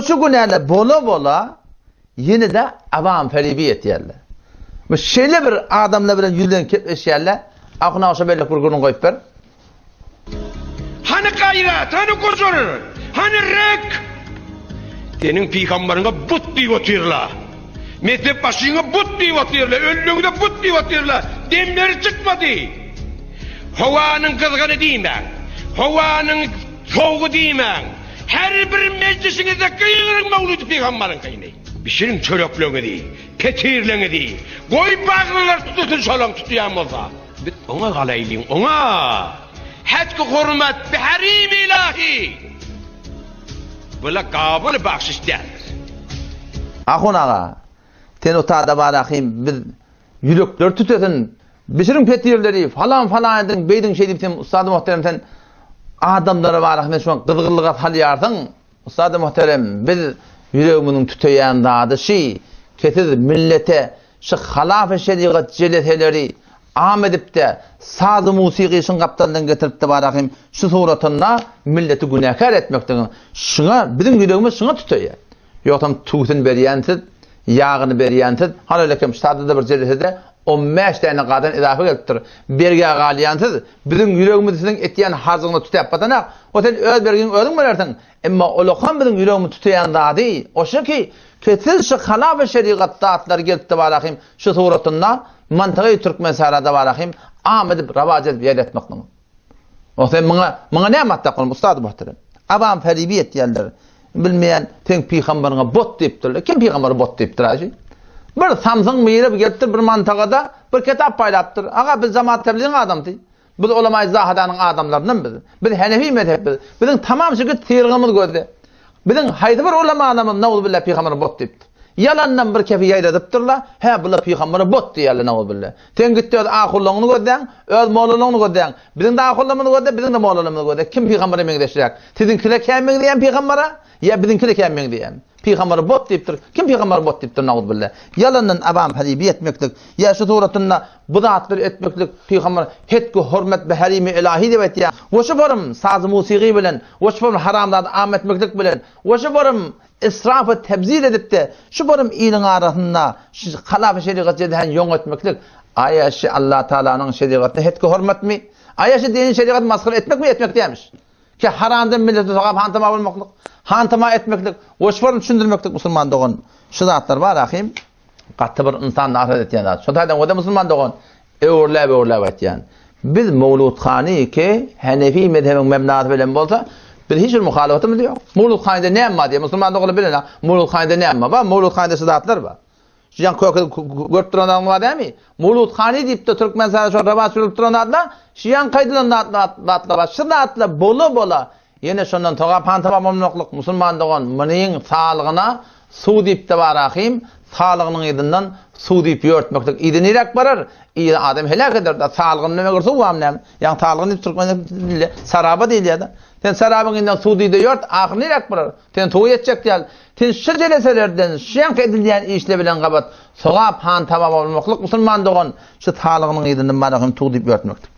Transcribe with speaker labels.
Speaker 1: şu günlerle bola yine de avam feribiyet yerler. Bu şeyle bir adamla bilen yüzden ketleş yerler. Akına olsa belli bir günün koyup ver.
Speaker 2: Hani gayret, hani kusur, hani rek. Senin peygamberine but diye oturla. Mezhep başına but diye oturla. Önlüğüne but diye oturla. Demleri çıkmadı. Havanın kızgını diyemem. Havanın soğuğu diyemem. Her bir meclisinizde kıyılırın Mevlid Peygamber'in kıyını. Bişirin çöröklüğünü değil, petirliğini değil. Koy bağlılar tutun solon tutuyan olsa. Biz ona kalaylıyım, ona. Hakkı hürmet bi harim ilahi. Böyle kabul bahşiş derler.
Speaker 1: Akun ağa, ten otada barakayım, biz yürekler tütetin, bişirin petirleri falan edin, beydin şey deyip Ustad-ı Muhterem sen adamlara barakayım, ben şu an kızgınlığa talyarsın. Ustad-ı Muhterem, biz yüreğiminin tüteyen dağıdı şey, ketir millete şu halaf-ı şeriat celeteleri amedip de saz-ı musiqisini kaptandan getirip de barakayım, şu suratında milleti günahkar etmekten. Şuna, bizim yüreğimiz şuna tütüyor. Yoktam tuğutun beriyensiz, yağını beriyensiz, halalıkem sadıda bir celetede 15 tane kadın idafe geliptir. Berge galiyansız, bizim yüreğimizin etiyen hazığını tutuyap batanak, o sen öz bergin ölün velersin. Ama olokan bizim yüreğimizi tutuyan daha değil. O şu ki, ketil şu halaf-ı şeriat dağıtları gelip de barakayım, şu suratında, mantığı Türkmen sarada barakayım, amedip ravac edip yer etmekten. O sen bana ne amatta kılım, Ustad-ı Muhterem? Avam feribiyet yerleri. Bilmeyen ten peygamberine bot deyiptirler. Kim peygamberi bot deyiptir aji? Bir Samsung meyre geliptir bir mantıqada bir kitap paylaştır. Ağa biz cemaat tebliğin adamdı. Biz ulema-i zahadanın adamlarından biz. Biz Hanefi mezhep biz. Bizim tamam şekilde tırgımız gördü. Bizim haydi bir ulema adamın ne oldu billah peygamberi bot deyiptir. Yalandan bir kefi yayladıptırlar. He bular peygamberi bot deyerler ne oldu billah. Ten gitti öz ahulluğunu gördün, öz moğluluğunu gördün. Bizim de ahulluğunu gördü, bizim de moğluluğunu gördü. Kim peygamberi mengdeşecek? Sizinkiler kemin diyen peygambere? Ya bizimkiler kemin diyen. Peygamberi bot deyiptir. Kim peygamberi bot deyiptir naud billah. Yalandan avam halibi etmeklik. Ya şu suratında budatlar etmeklik peygamber hetki hürmet be harimi ilahi debet ya. Oşu borum saz musiqi bilen, oşu borum haramdan ametmeklik bilen, oşu borum israfı tebzir edip de şu borum iyinin arasında şu halaf-ı şeriat ceden yon etmeklik. Ayaşı Allah Teala'nın şeriatı hetki hürmet mi? Ayaşı dinin şeriat maskul etmek mi etmek demiş. Ki haramdan milleti sokap hantama olmaklık. Hantama etmeklik, oşvarını düşündürmeklik Müslüman doğun. Şu zatlar var akıyım, katı bir insanla ahret etiyen. Şu taydan o da Müslüman doğun, öğürlep etiyen. Biz Mevludkhani ki, Hanefi mezhebin memnatı bilen bolsa, biz hiçbir muhalefetimiz yok. Mevludkhani'de ne emma diye, Müslüman doğunu bilin ha, Mevludkhani'de ne emma var, Mevludkhani'de şu zatlar var. Şu yan görüp duran adam var değil mi? Mevludkhani deyip de Türkmen sana şu rava sürüp duran adla, şu yan kaydılan adla var, şu adla bola, yine şundan toğa pantamamamlıqlık Müslüman doğan mının sağlığına su deyip de barakayım, sağlığının idinden su deyip yörtmeklik. İdi nirek barar, idi adam helak eder da sağlığını ne görse uvam nem. Yani sağlığını Türkmen'de saraba değil ya da. Sen sarabın idinden su deyip de yört, ahir nirek barar. Sen tuğu yetecek değil. Sen şu celeselerden, şu yank edildiyen işle bilen kabat, soğa pantamamamlıqlık Müslüman doğan şu sağlığının idinden barakayım tuğu deyip yörtmeklik.